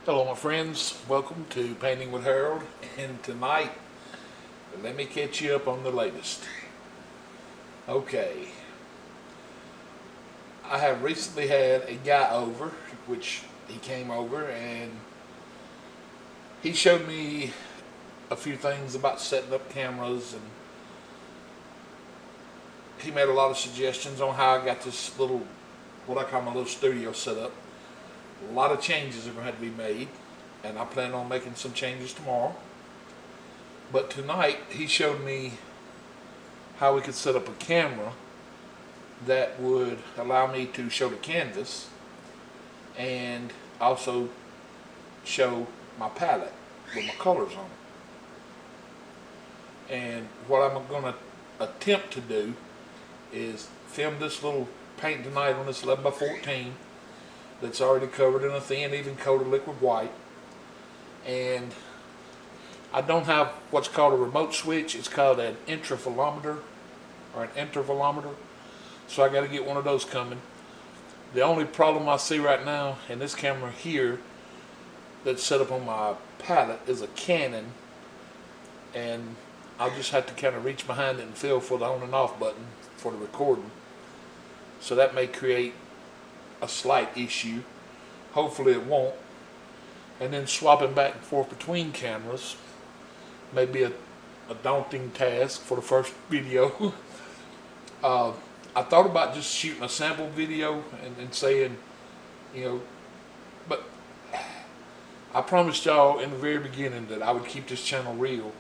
Hello my friends, welcome to Painting with Harold, and tonight let me catch you up on the latest. Okay, I have recently had a guy over, which he came over and he showed me a few things about setting up cameras, and he made a lot of suggestions on how I got this little, what I call my little studio set up. A lot of changes are going to have to be made, and I plan on making some changes tomorrow. But tonight he showed me how we could set up a camera that would allow me to show the canvas and also show my palette with my colors on it. And what I'm going to attempt to do is film this little paint tonight on this 11x14 that's already covered in a thin, even coat of liquid white. And I don't have what's called a remote switch. It's called an intervalometer or an intervalometer. So I got to get one of those coming. The only problem I see right now in this camera here that's set up on my palette is a Canon, and I'll just have to kind of reach behind it and feel for the on and off button for the recording. So that may create a slight issue. Hopefully it won't. And then swapping back and forth between cameras may be a daunting task for the first video. I thought about just shooting a sample video and saying, but I promised y'all in the very beginning that I would keep this channel real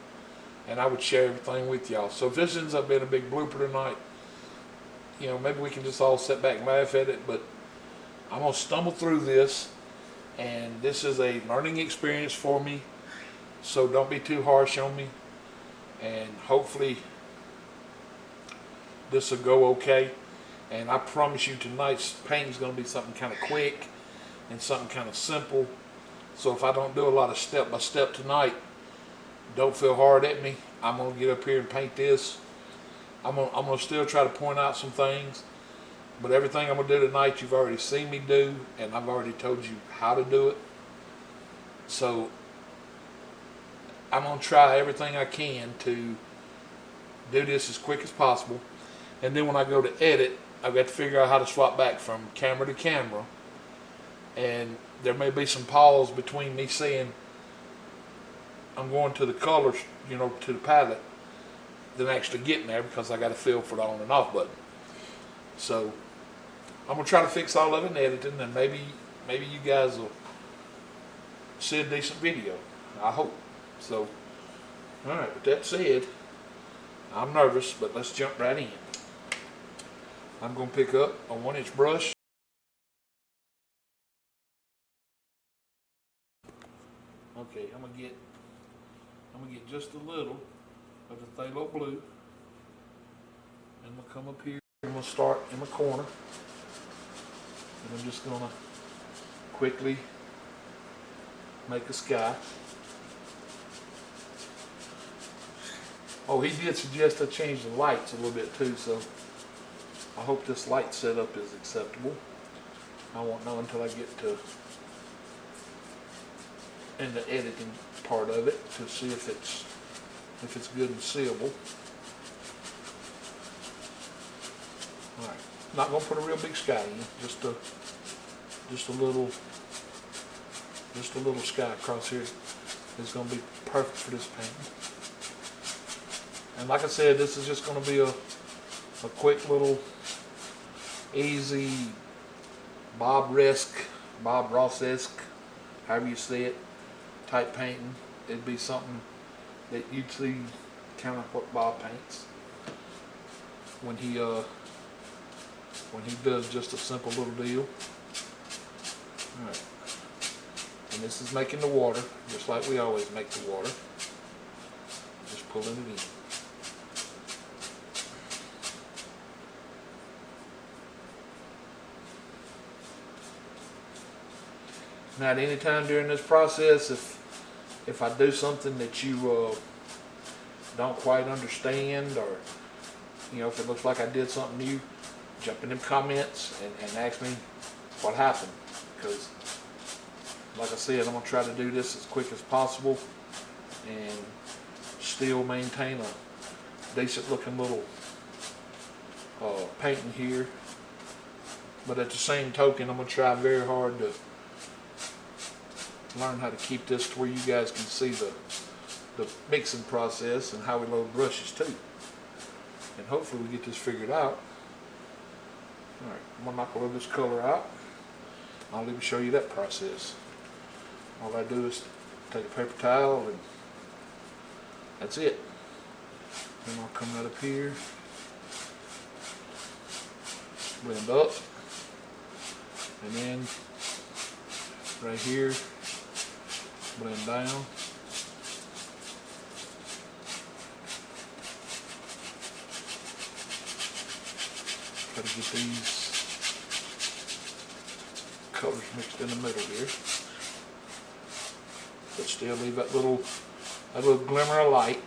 and I would share everything with y'all. So if this ends up being a big blooper tonight, maybe we can just all sit back and laugh at it, but I'm going to stumble through this, and this is a learning experience for me, so don't be too harsh on me, and hopefully this will go okay. And I promise you tonight's painting is going to be something kind of quick and something kind of simple. So if I don't do a lot of step by step tonight, don't feel hard at me. I'm going to get up here and paint this. I'm going to still try to point out some things, but everything I'm going to do tonight you've already seen me do, and I've already told you how to do it. So I'm going to try everything I can to do this as quick as possible. And then when I go to edit, I've got to figure out how to swap back from camera to camera. And there may be some pause between me saying I'm going to the colors, to the palette, than actually getting there, because I got to feel for the on and off button. So I'm gonna try to fix all of it in editing, and maybe you guys will see a decent video. I hope. So, all right. With that said, I'm nervous, but let's jump right in. I'm gonna pick up a 1-inch brush. Okay, I'm gonna get just a little of the phthalo blue, and I'm gonna come up here. I'm gonna start in the corner, and I'm just gonna quickly make a sky. Oh, he did suggest I change the lights a little bit too, so I hope this light setup is acceptable. I won't know until I get to in the editing part of it to see if it's good and seeable. All right, not gonna put a real big sky in, just a little sky across here is gonna be perfect for this painting. And like I said, this is just gonna be a quick little easy Bob Ross-esque, however you see it, type painting. It'd be something that you'd see kind of what Bob paints when he does just a simple little deal. Alright. And this is making the water, just like we always make the water. Just pulling it in. Now at any time during this process, if I do something that you don't quite understand, or if it looks like I did something new, jump in them comments and ask me what happened, because Like I said, I'm going to try to do this as quick as possible and still maintain a decent looking little painting here. But at the same token, I'm going to try very hard to learn how to keep this to where you guys can see the mixing process and how we load brushes too. And hopefully we get this figured out. Alright, I'm going to knock a little of this color out. I'll even show you that process. All I do is take a paper towel and that's it. Then I'll come right up here, blend up, and then right here, blend down. Try to get these colors mixed in the middle here, but still leave that little glimmer of light.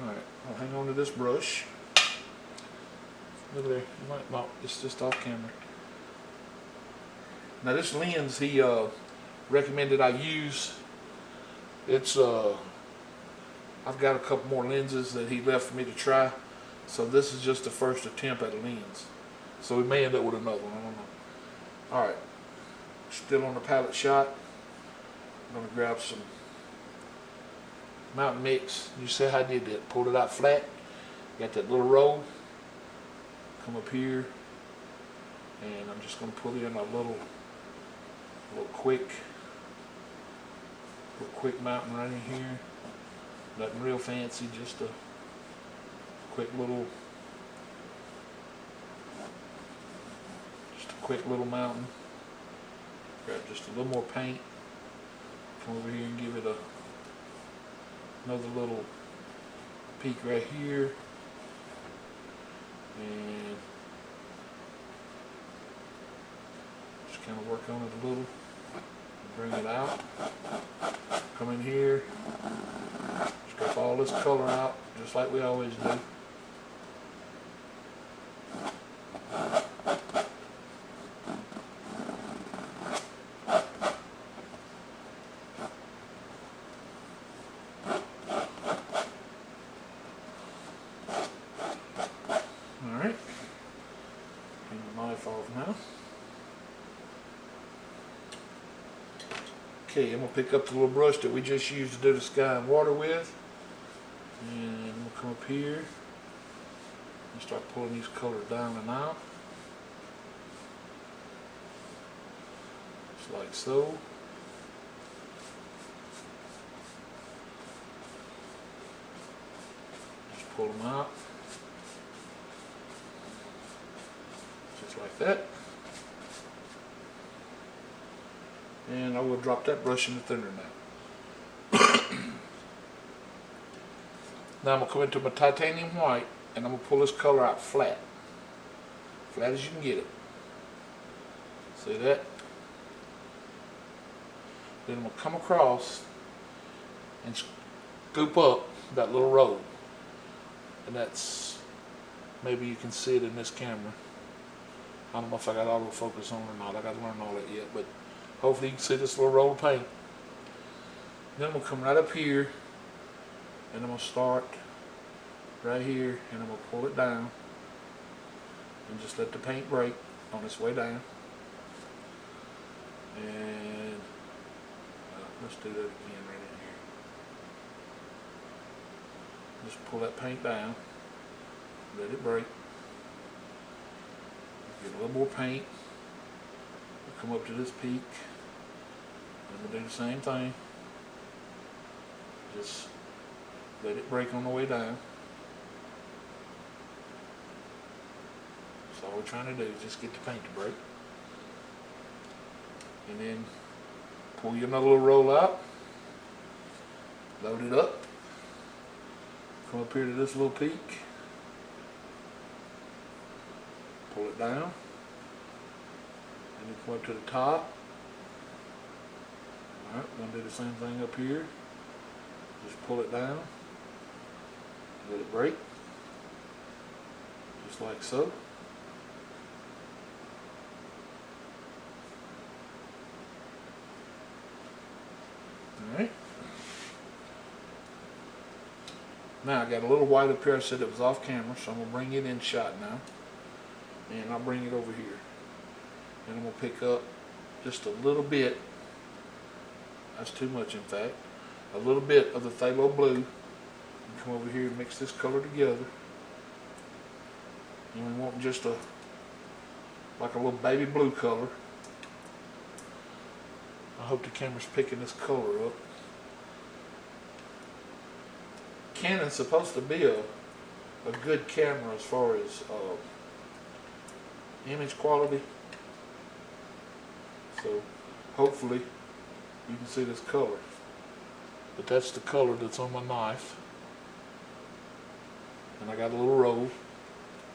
Alright, I'll hang on to this brush. Look there, you might not, it's just off camera. Now this lens he recommended I use, it's I've got a couple more lenses that he left for me to try, so this is just the first attempt at a lens. So we may end up with another one, I don't know. Alright, still on the palette shot. I'm going to grab some Mountain Mix. You see how I did that? Pulled it out flat. Got that little roll. Come up here. And I'm just going to pull in a little quick mountain right in here. Nothing real fancy, just a quick little mountain. Grab just a little more paint. Come over here and give it another little peak right here, and just kind of work on it a little, bring it out, come in here, scrape all this color out just like we always do. Alright, bring the knife off now. Okay, I'm going to pick up the little brush that we just used to do the sky and water with, and I'm going to come up here and start pulling these colors down and out, just like so. Just pull them out. Just like that. And I will drop that brush in the thinner now. Now I'm going to come into my titanium white and I'm going to pull this color out flat. Flat as you can get it. See that? Then I'm going to come across and scoop up that little roll. And that's, maybe you can see it in this camera. I don't know if I got autofocus on or not. I got to learn all that yet, but hopefully you can see this little roll of paint. Then I'm going to come right up here and I'm going to start right here and I'm going to pull it down and just let the paint break on its way down. And let's do that again right in here. Just pull that paint down, let it break. Get a little more paint. We'll come up to this peak. And we'll do the same thing. Just let it break on the way down. That's all we're trying to do, is just get the paint to break. And then pull your another little roll out. Load it up. Come up here to this little peak. Pull it down, and then come up to the top. Alright, we're going to do the same thing up here. Just pull it down, let it break, just like so. Now I got a little white up here. I said it was off camera, so I'm gonna bring it in shot now, and I'll bring it over here, and I'm gonna pick up just a little bit. That's too much, in fact. A little bit of the phthalo blue, and come over here and mix this color together. And we want just like a little baby blue color. I hope the camera's picking this color up. Canon's supposed to be a good camera as far as image quality. So hopefully you can see this color. But that's the color that's on my knife. And I got a little roll.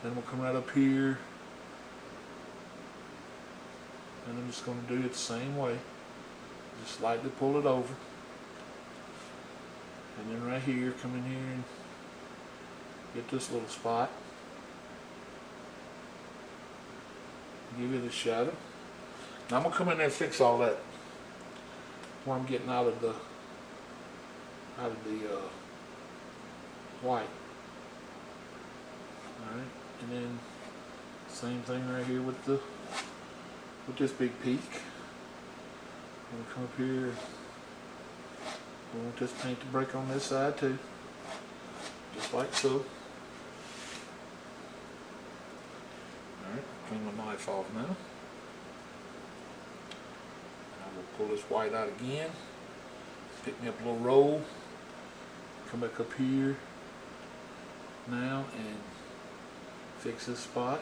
Then we'll come right up here. And I'm just going to do it the same way. Just slightly pull it over. And then right here, come in here and get this little spot. Give it a shadow. Now I'm going to come in there and fix all that where I'm getting out of the white. Alright, and then same thing right here with this big peak. I'm going to come up here. We want this paint to break on this side too, just like so. Alright, clean my knife off now. And I will pull this white out again. Pick me up a little roll. Come back up here now and fix this spot.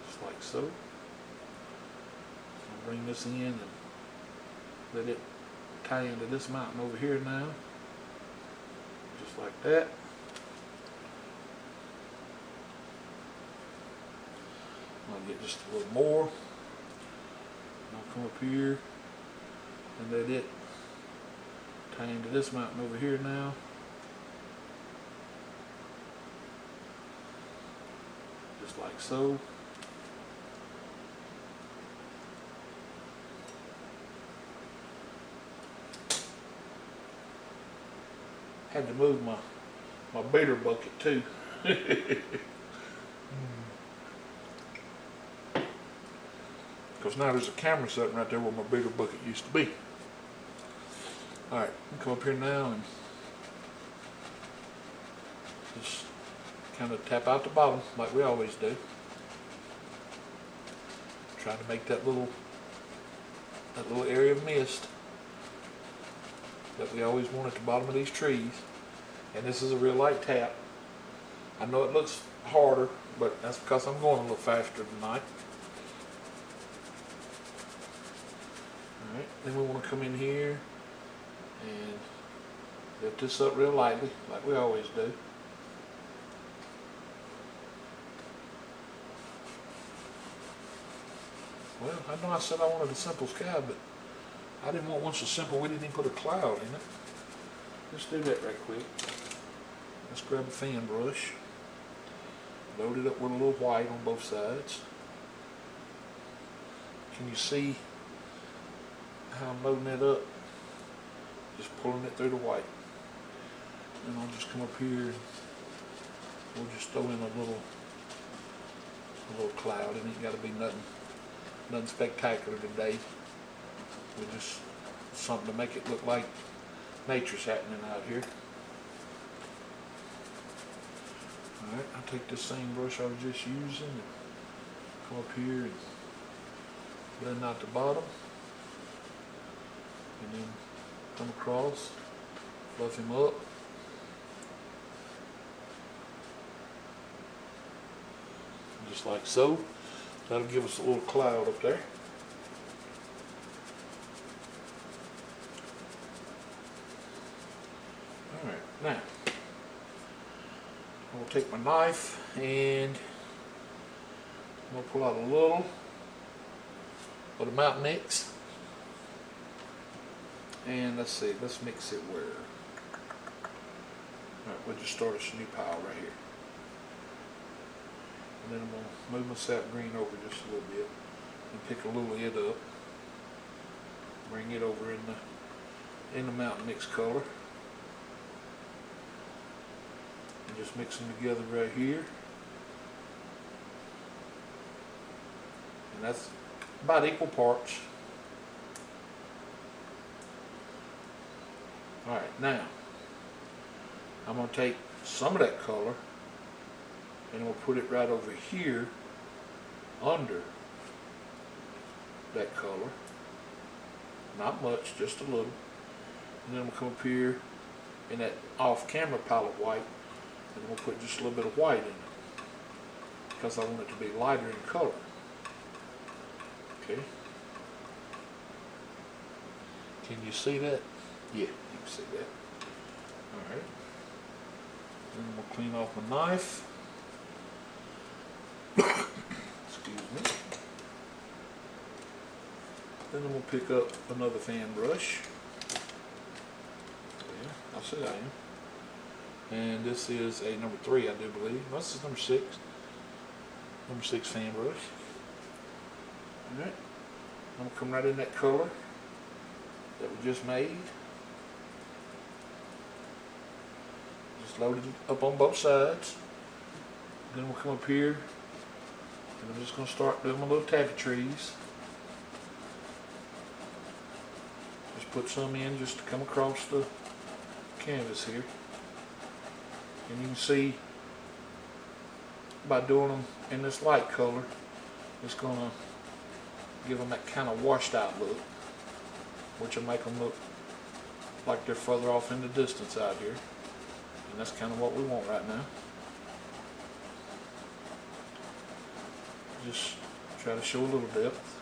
Just like so. Bring this in and let it tie into this mountain over here now, just like that. I'll get just a little more. I'll come up here and let it tie into this mountain over here now. Just like so. Had to move my beater bucket too. Because now there's a camera sitting right there where my beater bucket used to be. Alright, come up here now and just kind of tap out the bottom like we always do. Trying to make that little area of mist that we always want at the bottom of these trees. And this is a real light tap. I know it looks harder, but that's because I'm going a little faster tonight. Alright, then we want to come in here and lift this up real lightly, like we always do. Well, I know I said I wanted a simple sky, but I didn't want one so simple we didn't even put a cloud in it. Let's do that right quick. Let's grab a fan brush. Load it up with a little white on both sides. Can you see how I'm loading it up? Just pulling it through the white. And I'll just come up here and we'll just throw in a little cloud. It ain't got to be nothing spectacular today. Just something to make it look like nature's happening out here. Alright, I'll take this same brush I was just using and come up here and blend out the bottom. And then come across, fluff him up. Just like so. That'll give us a little cloud up there. Alright, now I'll take my knife and I'm going to pull out a little of the Mountain Mix. And let's see, let's mix it where? Alright, we'll just start us a new pile right here. And then I'm going to move my sap green over just a little bit and pick a little of it up. Bring it over in in the Mountain Mix color. And just mix them together right here. And that's about equal parts. Alright, now I'm going to take some of that color and we'll put it right over here under that color. Not much, just a little. And then we'll come up here in that off-camera palette white and we'll put just a little bit of white in it because I want it to be lighter in color. Okay. Can you see that? Yeah, you can see that. Alright. Then I'm going to clean off my knife. Excuse me. Then I'm going to pick up another fan brush. Yeah, I said I am. And this is a number 3, I do believe. No, this is number 6. Number 6 fan brush. Alright. I'm going to come right in that color that we just made. Just load it up on both sides. Then we'll come up here and I'm just going to start doing my little taffy trees. Just put some in just to come across the canvas here. And you can see by doing them in this light color, it's going to give them that kind of washed out look, which will make them look like they're further off in the distance out here. And that's kind of what we want right now. Just try to show a little depth.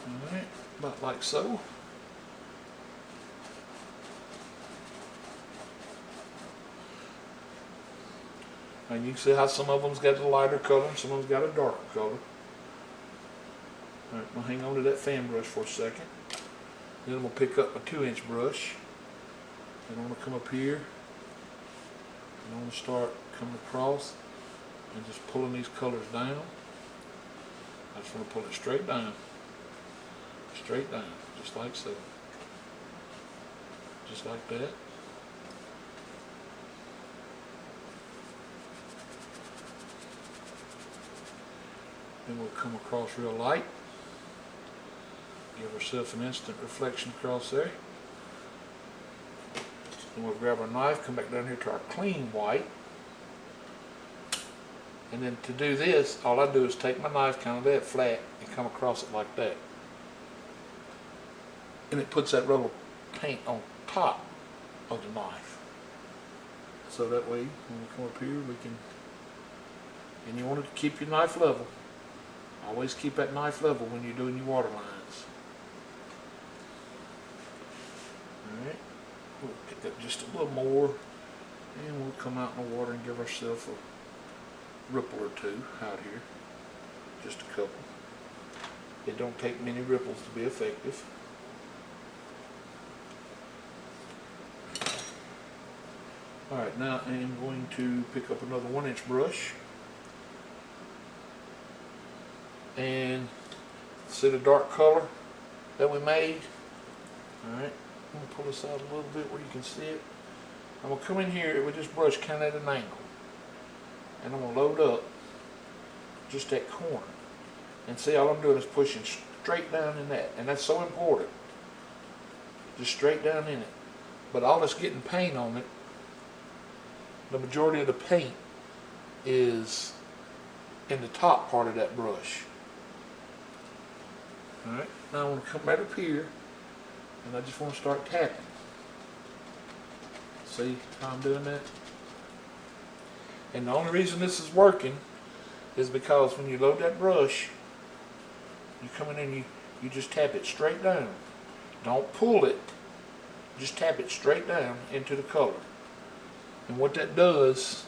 Alright, about like so. And you can see how some of them's got a lighter color and some of them's got a darker color. Alright, I'm going to hang on to that fan brush for a second. Then I'm going to pick up a 2-inch brush. And I'm going to come up here. And I'm going to start coming across and just pulling these colors down. I just want to pull it straight down. Straight down, just like so. Just like that. Then we'll come across real light. Give ourselves an instant reflection across there. Then we'll grab our knife, come back down here to our clean white. And then to do this, all I do is take my knife kind of that flat and come across it like that. And it puts that roll of paint on top of the knife. So that way, when we come up here, we can, and you want to keep your knife level. Always keep that knife level when you're doing your water lines. Alright, we'll pick up just a little more, and we'll come out in the water and give ourselves a ripple or two out here. Just a couple. It don't take many ripples to be effective. Alright, now I am going to pick up another 1-inch brush. And see the dark color that we made? Alright, I'm going to pull this out a little bit where you can see it. I'm going to come in here with this brush kind of at an angle. And I'm going to load up just that corner. And see, all I'm doing is pushing straight down in that. And that's so important. Just straight down in it. But all that's getting paint on it, the majority of the paint is in the top part of that brush. Alright, now I want to come right up here and I just want to start tapping. See how I'm doing that? And the only reason this is working is because when you load that brush, you come in and you just tap it straight down. Don't pull it, just tap it straight down into the color. And what that does,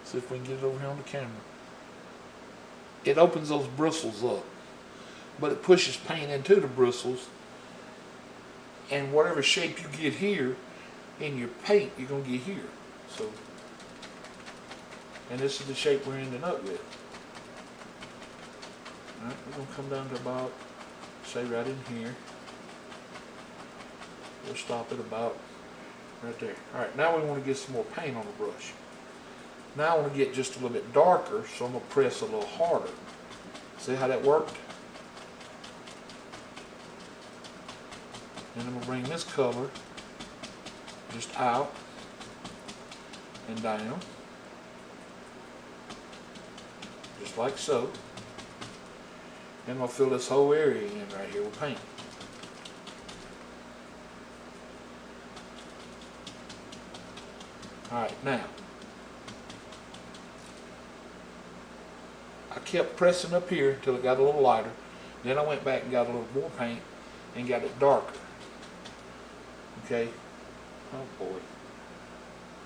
see if we can get it over here on the camera, it opens those bristles up. But it pushes paint into the bristles, and whatever shape you get here in your paint, you're going to get here. So, and this is the shape we're ending up with. Alright, we're going to come down to about, say right in here. We'll stop it about right there. Alright, now we want to get some more paint on the brush. Now I want to get just a little bit darker, so I'm going to press a little harder. See how that worked? And I'm going to bring this color just out and down, just like so. And I'm going to fill this whole area in right here with paint. Alright, now, I kept pressing up here until it got a little lighter. Then I went back and got a little more paint and got it darker. Okay? Oh boy.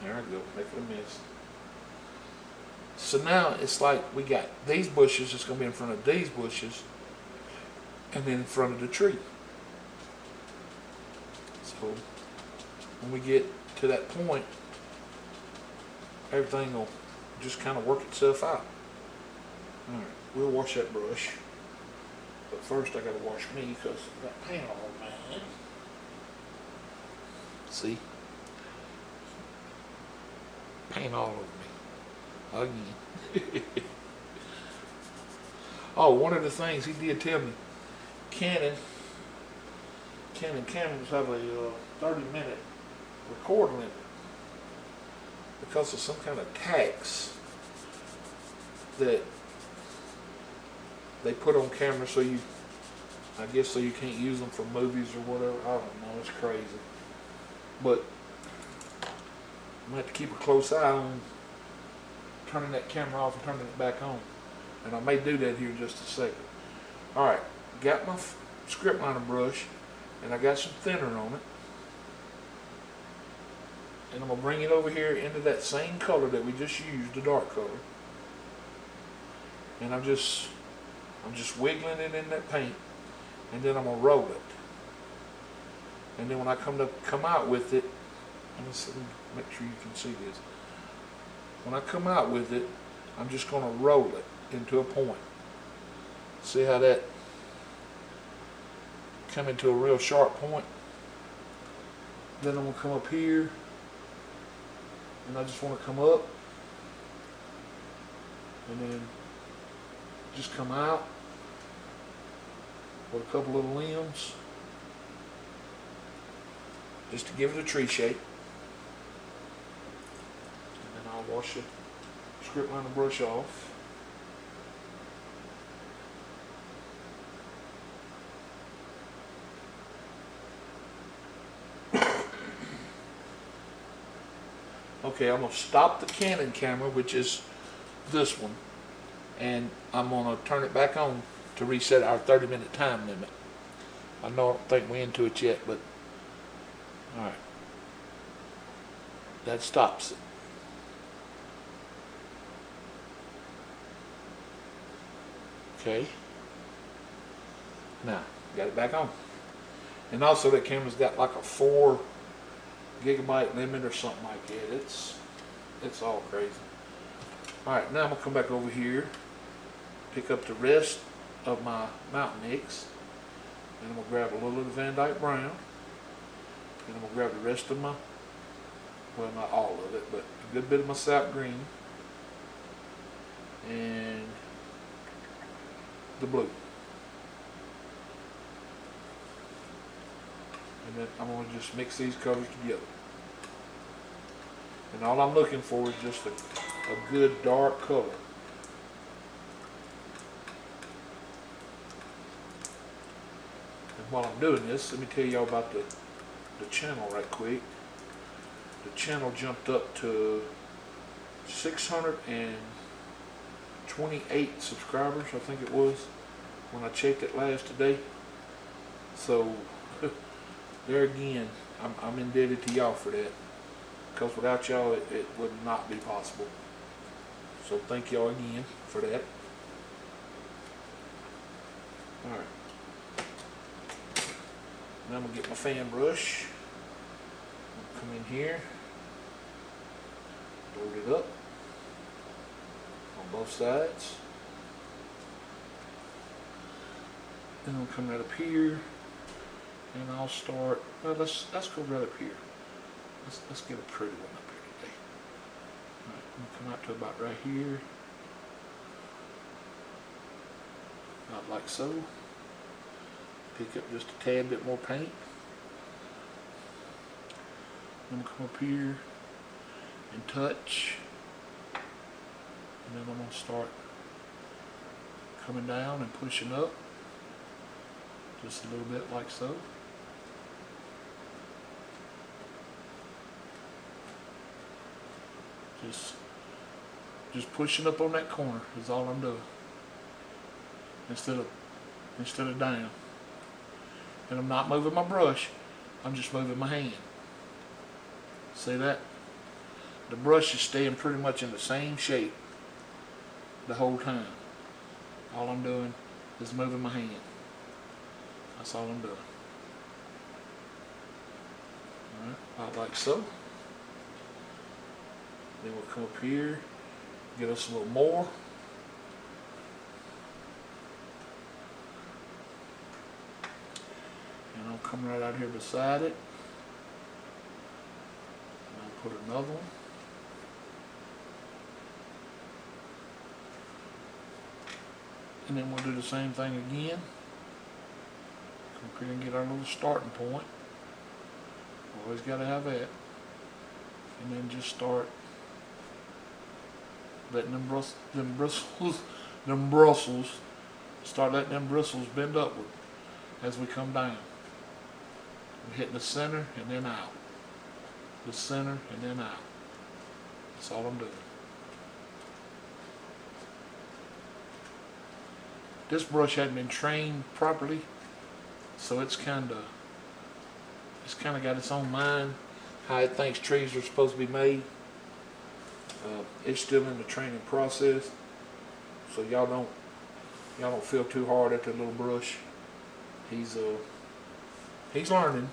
There I go, making a mess. So now it's like we got these bushes, it's going to be in front of these bushes, and then in front of the tree. So when we get to that point, everything will just kind of work itself out. Alright, we'll wash that brush. But first I gotta wash me because I got paint all over my hand. See? Paint all over me. Again. Oh, one of the things he did tell me, Canon cameras have a 30-minute record limit because of some kind of tax that they put on camera, so you, I guess, so you can't use them for movies or whatever. I don't know, it's crazy. But I'm gonna have to keep a close eye on turning that camera off and turning it back on. And I may do that here in just a second. Alright, got my script liner brush, and I got some thinner on it. And I'm gonna bring it over here into that same color that we just used, the dark color. And I'm just wiggling it in that paint, and then I'm gonna roll it. And then when I come out with it, let me make sure you can see this. When I come out with it, I'm just gonna roll it into a point. See how that come into a real sharp point? Then I'm gonna come up here, and I just want to come up, and then just come out with a couple little limbs, just to give it a tree shape. And then I'll wash the script liner brush off. Okay, I'm going to stop the Canon camera, which is this one, and I'm going to turn it back on to reset our 30-minute time limit. I don't think we're into it yet, but alright. That stops it. Okay. Now, got it back on. And also that camera's got like a 4 gigabyte limit or something like that. It's all crazy. Alright, now I'm going to come back over here, pick up the rest of my Mountain Mix, and I'm going to grab a little of the Van Dyke Brown, and I'm going to grab the rest of my, well, not all of it, but a good bit of my Sap Green, and the blue. And then I'm going to just mix these colors together. And all I'm looking for is just a good dark color. And while I'm doing this, let me tell y'all about the channel right quick. The channel jumped up to 628 subscribers, I think it was, when I checked it last today. So there again, I'm indebted to y'all for that, because without y'all it would not be possible. So thank y'all again for that. Alright, now I'm going to get my fan brush, come in here, load it up on both sides. Then we'll come right up here, and I'll start. Well, let's go right up here. Let's get a pretty one up here today. All right, we'll come out to about right here, about like so. Pick up just a tad bit more paint. Then we'll come up here and touch, and then I'm gonna start coming down and pushing up just a little bit like so. Just pushing up on that corner is all I'm doing. Instead of down. And I'm not moving my brush, I'm just moving my hand. See that? The brush is staying pretty much in the same shape the whole time. All I'm doing is moving my hand. That's all I'm doing. Alright, about like so. Then we'll come up here, get us a little more. And I'll come right out here beside it. And I'll put another one. And then we'll do the same thing again. Come up here and get our little starting point. Always got to have that. And then just start letting them bristles, start letting them bristles bend upward as we come down. We're hitting the center and then out. The center and then out. That's all I'm doing. This brush hadn't been trained properly, so it's kind of got its own mind how it thinks trees are supposed to be made. It's still in the training process, so y'all don't feel too hard at the little brush. He's learning,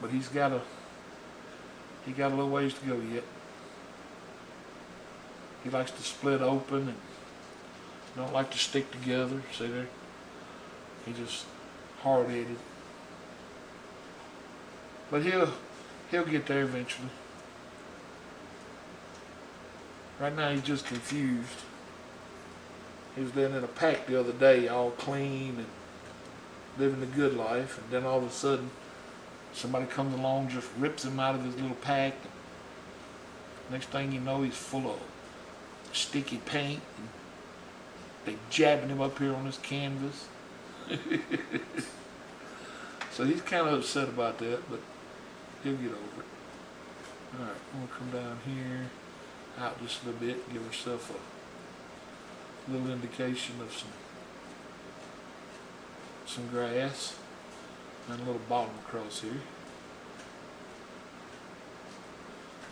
but he got a little ways to go yet. He likes to split open and don't like to stick together. See there? He just hard-headed, but he'll get there eventually. Right now he's just confused. He was living in a pack the other day, all clean and living the good life, and then all of a sudden somebody comes along, just rips him out of his little pack. Next thing you know, he's full of sticky paint, and they jabbing him up here on this canvas. So he's kind of upset about that, but he'll get over it. Alright, we'll come down here, out just a little bit, give ourselves a little indication of some grass, and a little bottom across here.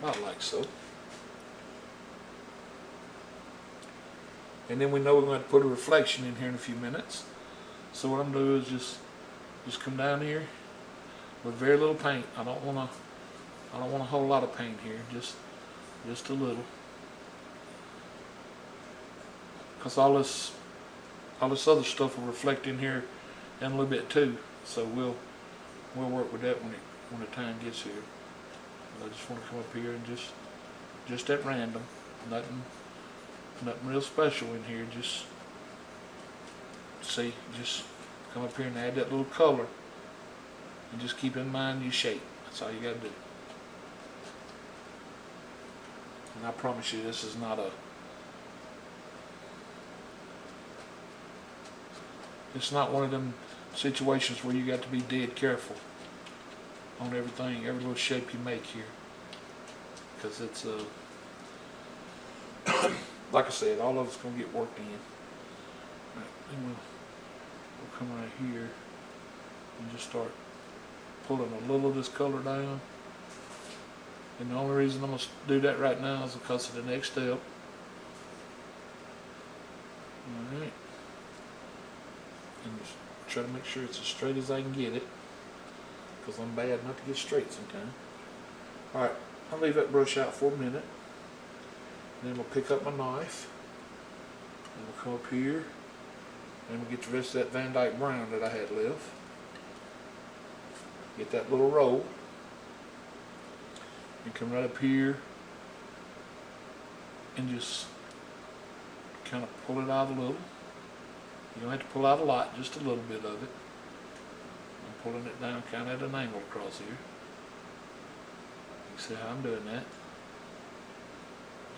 About like so. And then we know we're going to have to put a reflection in here in a few minutes. So what I'm doing is just come down here with very little paint. I don't want a whole lot of paint here, just a little. Because all this other stuff will reflect in here in a little bit too. So we'll work with that when the time gets here. But I just want to come up here and just at random, nothing real special in here. Just come up here and add that little color, and just keep in mind your shape. That's all you got to do. And I promise you, this is not it's not one of them situations where you got to be dead careful on everything, every little shape you make here, because it's like I said, all of it's gonna get worked in. Right, then we'll come right here and just start pulling a little of this color down. And the only reason I'm gonna do that right now is because of the next step. All right. And just try to make sure it's as straight as I can get it, because I'm bad not to get straight sometimes. Alright, I'll leave that brush out for a minute. Then we'll pick up my knife, and we'll come up here, And we get the rest of that Van Dyke brown that I had left. Get that little roll. And come right up here and just kind of pull it out a little. You don't have to pull out a lot, just a little bit of it. I'm pulling it down kind of at an angle across here. You see how I'm doing that?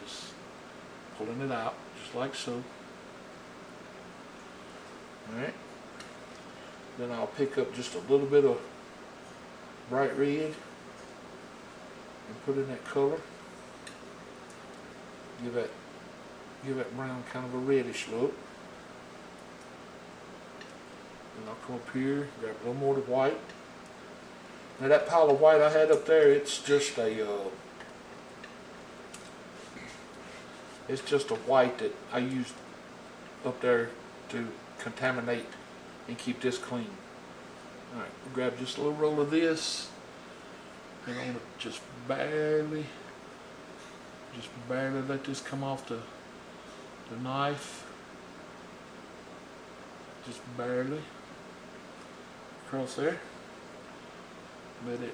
Just pulling it out, just like so. Alright. Then I'll pick up just a little bit of bright red and put in that color. Give that brown kind of a reddish look. And I'll come up here, grab a little more of the white. Now that pile of white I had up there, it's just a white that I used up there to contaminate and keep this clean. Alright, we'll grab just a little roll of this, and I'm going to just barely let this come off the knife. Just barely across there. Let it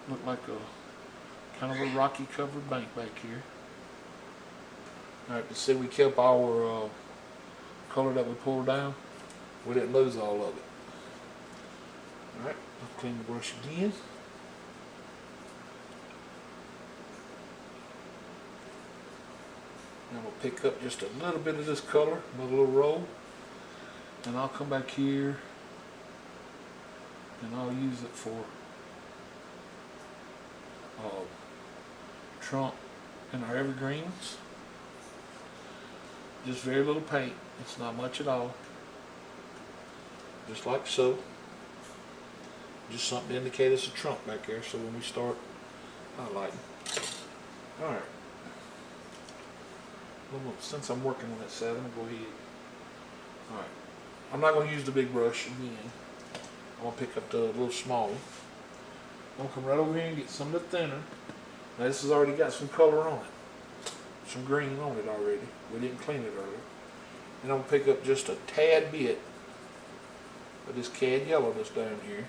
look like a kind of a rocky covered bank back here. Alright, you see we kept our color that we pulled down. We didn't lose all of it. Alright, I'll clean the brush again. And we'll pick up just a little bit of this color, another little roll. And I'll come back here and I'll use it for trunk and our evergreens. Just very little paint. It's not much at all. Just like so. Just something to indicate it's a trunk back there, so when we start highlighting. Alright. Since I'm working on that side, I'm going to go ahead. Alright. I'm not going to use the big brush again. I'm going to pick up the little small one. I'm going to come right over here and get some of the thinner. Now this has already got some color on it. Some green on it already. We didn't clean it earlier. And I'm going to pick up just a tad bit of this cad yellow that's down here.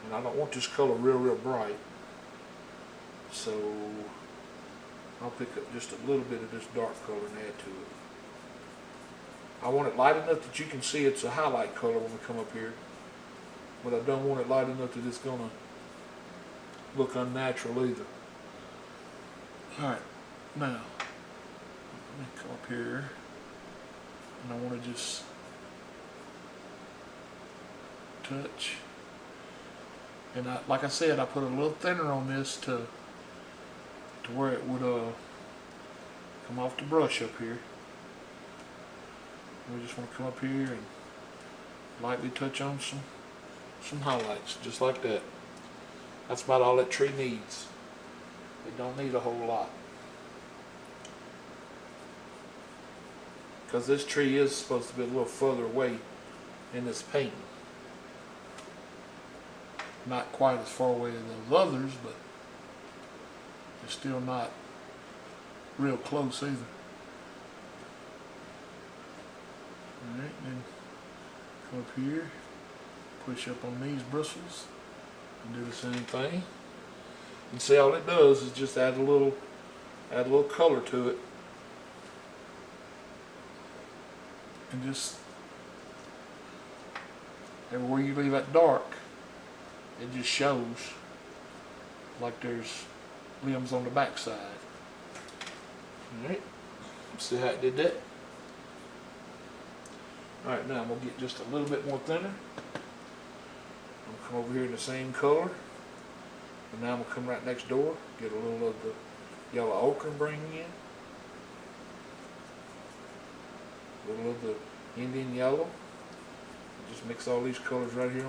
And I don't want this color real bright. So I'll pick up just a little bit of this dark color and add to it. I want it light enough that you can see it's a highlight color when we come up here. But I don't want it light enough that it's going to look unnatural either. Alright, now let me come up here and I want to just touch. And like I said, I put a little thinner on this to where it would come off the brush up here. We just want to come up here and lightly touch on some highlights, just like that. That's about all that tree needs. It don't need a whole lot. Because this tree is supposed to be a little further away in this painting. Not quite as far away as those others, but it's still not real close either. Alright, then come up here, push up on these bristles, and do the same thing. And see, all it does is just add a little color to it. And just everywhere you leave that dark, it just shows like there's limbs on the backside. Alright, see how it did that? Alright, now I'm going to get just a little bit more thinner. I'm going to come over here in the same color. And now I'm going to come right next door, get a little of the yellow ochre and bring in. A little of the Indian yellow. Just mix all these colors right here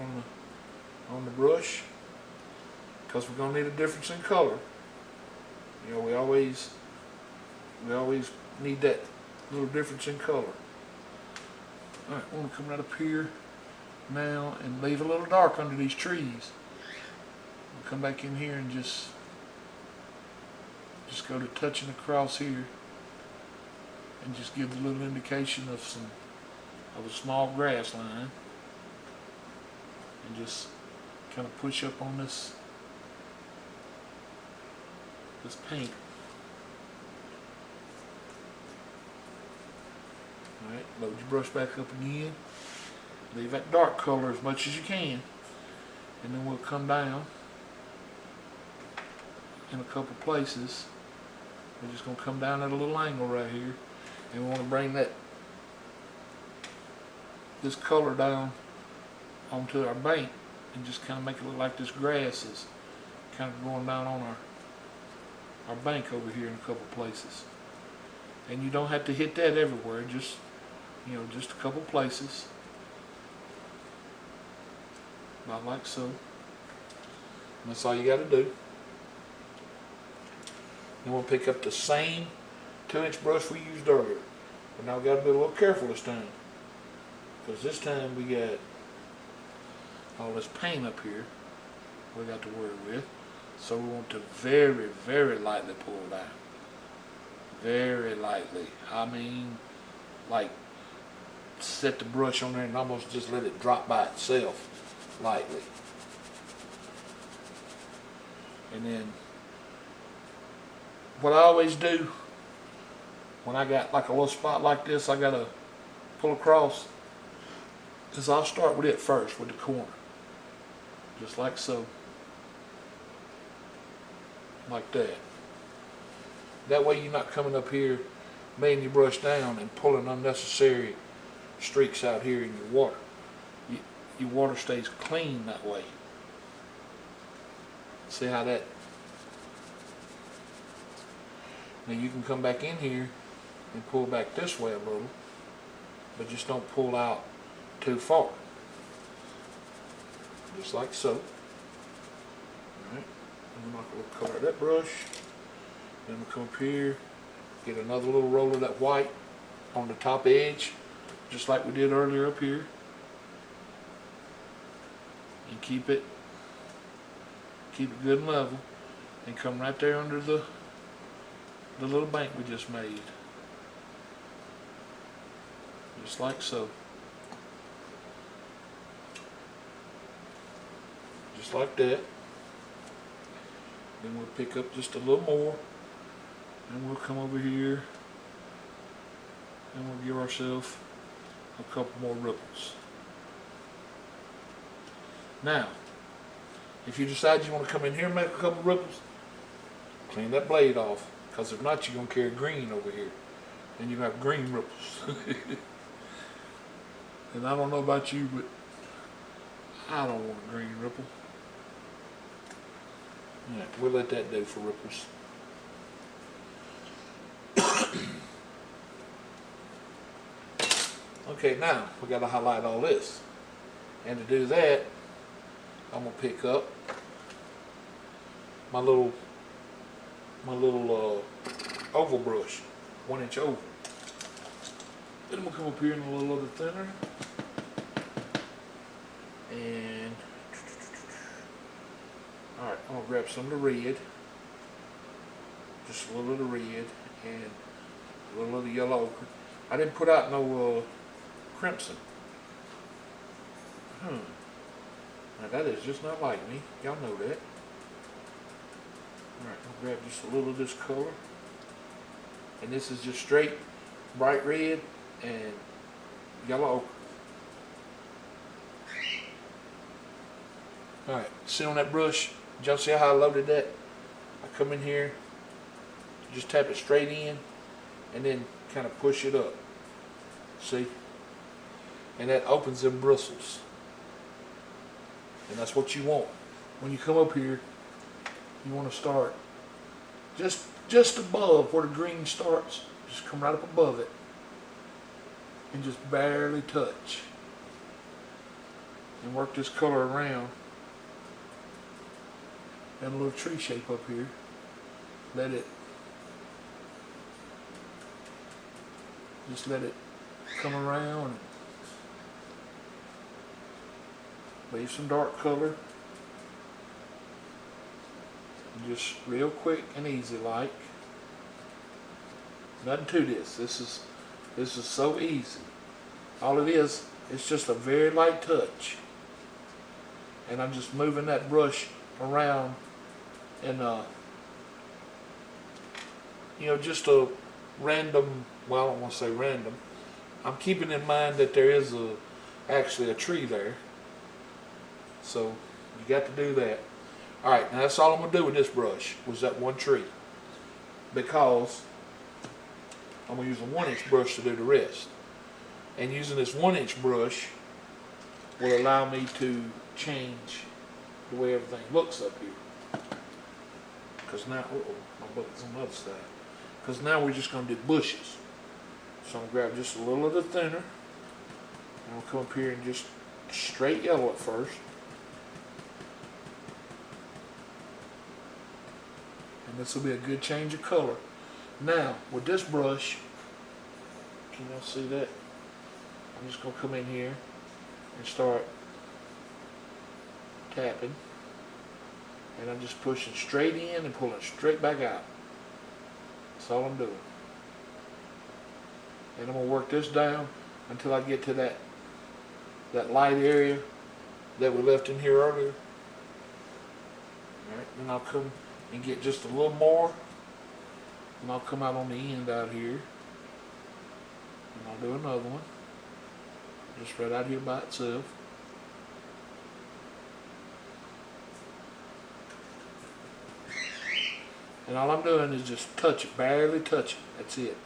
on the brush. Because we're going to need a difference in color. You know, we always need that little difference in color. Alright, I'm going to come right up here now and leave a little dark under these trees. We'll come back in here and just just go to touching across here and just give a little indication of a small grass line, and just kind of push up on this paint. Alright, load your brush back up again. Leave that dark color as much as you can. And then we'll come down in a couple places. We're just going to come down at a little angle right here. And we want to bring this color down onto our bank and just kind of make it look like this grass is kind of going down on our bank over here in a couple places. And you don't have to hit that everywhere, just just a couple places, about like so. And that's all you got to do. Then we'll pick up the same 2-inch brush we used earlier, but now we got to be a little careful this time, because this time we got all this paint up here we got to work with. So we want to very, very lightly pull down. Very lightly. I mean, like, set the brush on there and almost just let it drop by itself lightly. And then what I always do when I got like a little spot like this I gotta pull across is I'll start with it first, with the corner, just like so, like that. That way you're not coming up here laying your brush down and pulling unnecessary streaks out here in your water. Your water stays clean that way. See how that? Now you can come back in here and pull back this way a little, but just don't pull out too far. Just like so. Alright, I'm not going to color that brush. Then we'll come up here, get another little roll of that white on the top edge, just like we did earlier up here. And keep it good and level, and come right there under the little bank we just made. Just like so. Just like that. Then we'll pick up just a little more, and we'll come over here and we'll give ourselves a couple more ripples. Now, if you decide you want to come in here and make a couple ripples, clean that blade off, because if not, you're going to carry green over here, and you're going to have green ripples. And I don't know about you, but I don't want a green ripple. Alright, we'll let that do for ripples. Okay, now we got to highlight all this, and to do that, I'm gonna pick up my little oval brush, 1-inch oval. Then I'm gonna come up here in a little bit thinner, and all right, I'm gonna grab some of the red, just a little of the red, and a little of the yellow ochre. I didn't put out no crimson. Now that is just not like me. Y'all know that. Alright, I'll grab just a little of this color. And this is just straight bright red and yellow ochre. Alright, see on that brush? Did y'all see how I loaded that? I come in here, just tap it straight in, and then kind of push it up. See? And that opens them bristles. And that's what you want. When you come up here, you want to start just above where the green starts. Just come right up above it and just barely touch. And work this color around. And a little tree shape up here. Let it come around. Leave some dark color. And just real quick and easy like. Nothing to this. This is so easy. All it is, it's just a very light touch. And I'm just moving that brush around in just a random, well, I don't want to say random. I'm keeping in mind that there is actually a tree there. So you got to do that. Alright, now that's all I'm going to do with this brush, was that one tree. Because I'm going to use a 1-inch brush to do the rest. And using this 1-inch brush will allow me to change the way everything looks up here. Because now, my butt's on the other side. Because now we're just going to do bushes. So I'm going to grab just a little of the thinner. And I'll come up here and just straight yellow at first. And this will be a good change of color. Now, with this brush, can y'all see that? I'm just going to come in here and start tapping. And I'm just pushing straight in and pulling straight back out. That's all I'm doing. And I'm going to work this down until I get to that light area that we left in here earlier. Alright, then I'll come and get just a little more. And I'll come out on the end out here. And I'll do another one. Just right out here by itself. And all I'm doing is just touch it, barely touch it. That's it.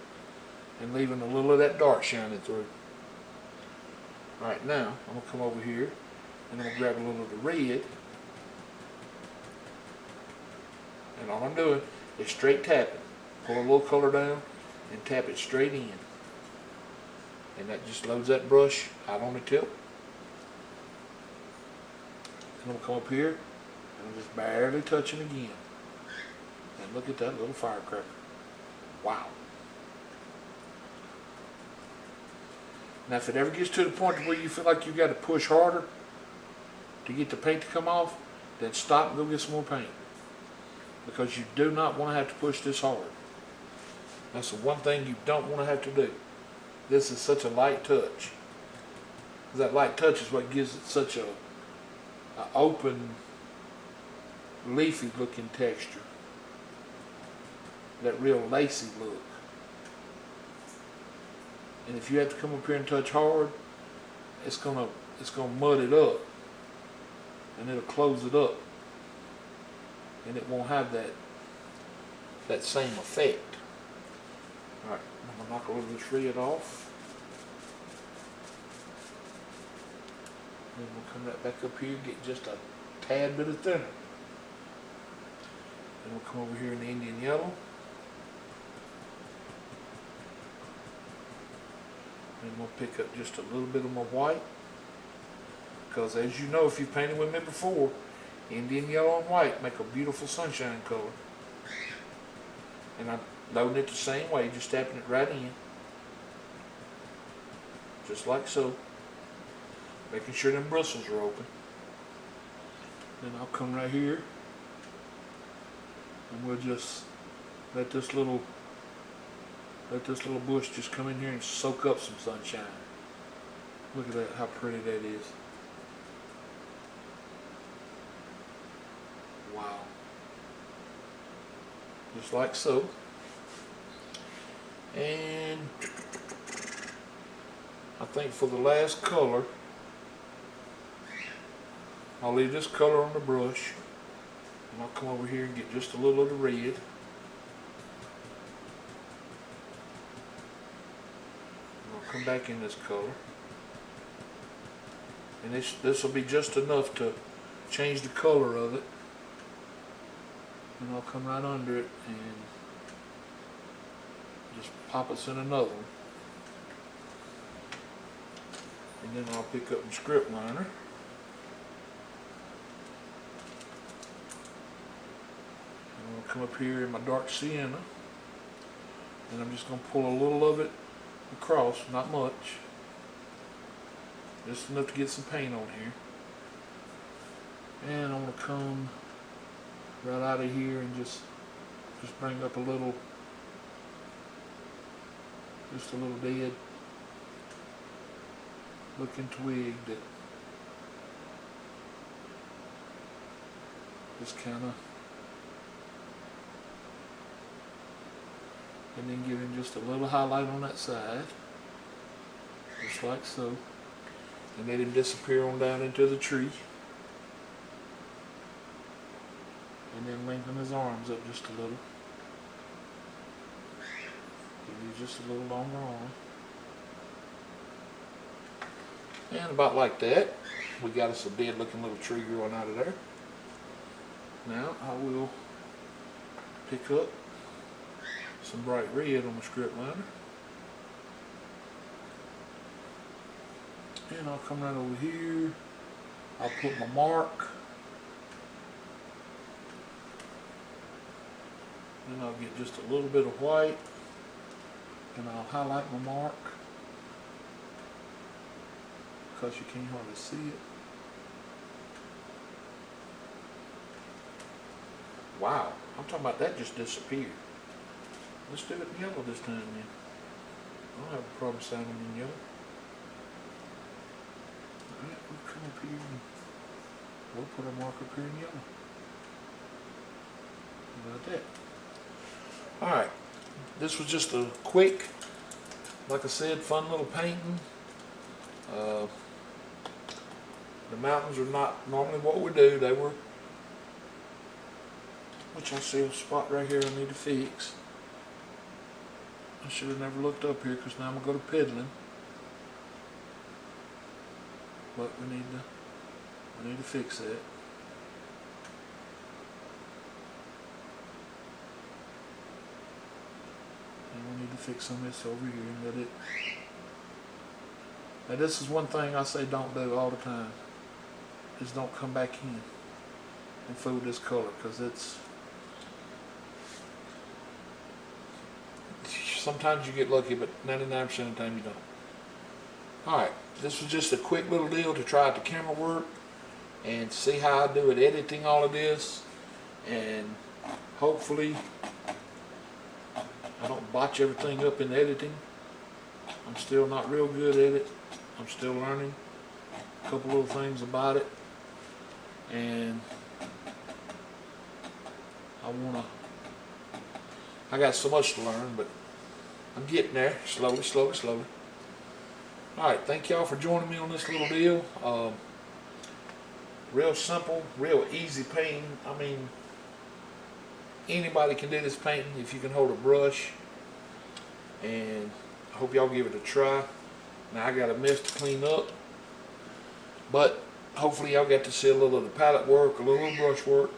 And leaving a little of that dark shining through. Alright, now I'm going to come over here and I'm going to grab a little of the red. And all I'm doing is straight tapping. Pull a little color down and tap it straight in. And that just loads that brush out on the tip. And I'm going to come up here and I'm just barely touching again. And look at that little firecracker. Wow. Now if it ever gets to the point where you feel like you've got to push harder to get the paint to come off, then stop and go get some more paint. Because you do not want to have to push this hard. That's the one thing you don't want to have to do. This is such a light touch. That light touch is what gives it such a open, leafy looking texture. That real lacy look. And if you have to come up here and touch hard, it's gonna mud it up. And it'll close it up. And it won't have that same effect. Alright, I'm going to knock a little of this red off. Then we'll come right back up here and get just a tad bit of thinner. Then we'll come over here in the Indian yellow. And we'll pick up just a little bit of my white. Because as you know, if you've painted with me before, Indian yellow and white make a beautiful sunshine color. And I'm loading it the same way, just tapping it right in. Just like so. Making sure them bristles are open. Then I'll come right here. And we'll just let this little bush just come in here and soak up some sunshine. Look at that, how pretty that is. Wow. Just like so. And I think for the last color, I'll leave this color on the brush. And I'll come over here and get just a little of the red. And I'll come back in this color. And this will be just enough to change the color of it. And I'll come right under it and just pop us in another one. And then I'll pick up my script liner. And I'll come up here in my dark sienna. And I'm just going to pull a little of it across, not much. Just enough to get some paint on here. And I'm going to come right out of here and just bring up a little Just a little dead looking twig that just kind of, and then give him just a little highlight on that side, just like so, and let him disappear on down into the tree, and then lengthen his arms up just a little. Give you just a little longer arm. And about like that, we got us a dead looking little tree growing out of there. Now I will pick up some bright red on the script liner. And I'll come right over here. I'll put my mark. Then I'll get just a little bit of white. And I'll highlight my mark, because you can't hardly see it. Wow, I'm talking about that just disappeared. Let's do it in yellow this time then. I don't have a problem sounding in yellow. Alright, we'll come up here and we'll put our mark up here in yellow. How about that? Alright, this was just a quick, like I said, fun little painting. The mountains are not normally what we do. They were, which I see a spot right here I need to fix. I should have never looked up here because now I'm going to go to peddling. But we need to fix that. And we need to fix some of this over here and let it. Now this is one thing I say don't do all the time, is don't come back in and fool this color, because it's, sometimes you get lucky, but 99% of the time you don't. Alright, this was just a quick little deal to try out the camera work and see how I do at editing all of this, and hopefully I don't botch everything up in editing. I'm still not real good at it. I'm still learning a couple little things about it, and I got so much to learn, but I'm getting there slowly. Alright, thank y'all for joining me on this little deal. Real simple, real easy painting. I mean, anybody can do this painting if you can hold a brush, and I hope y'all give it a try. Now I got a mess to clean up, but hopefully y'all got to see a little of the palette work, a little brush work,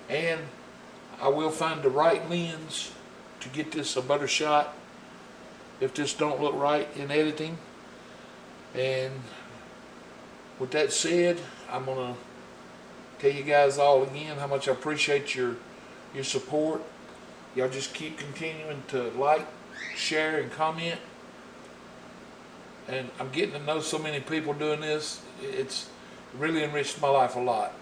and I will find the right lens to get this a better shot if this don't look right in editing. And with that said, I'm gonna tell you guys all again how much I appreciate your support. Y'all just keep continuing to like, share, and comment. And I'm getting to know so many people doing this. It's really enriched my life a lot.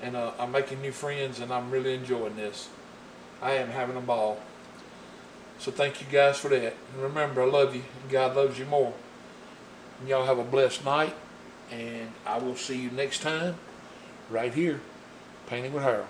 And I'm making new friends, and I'm really enjoying this. I am having a ball. So thank you guys for that. And remember, I love you, and God loves you more. And y'all have a blessed night, and I will see you next time right here, Painting with Harold.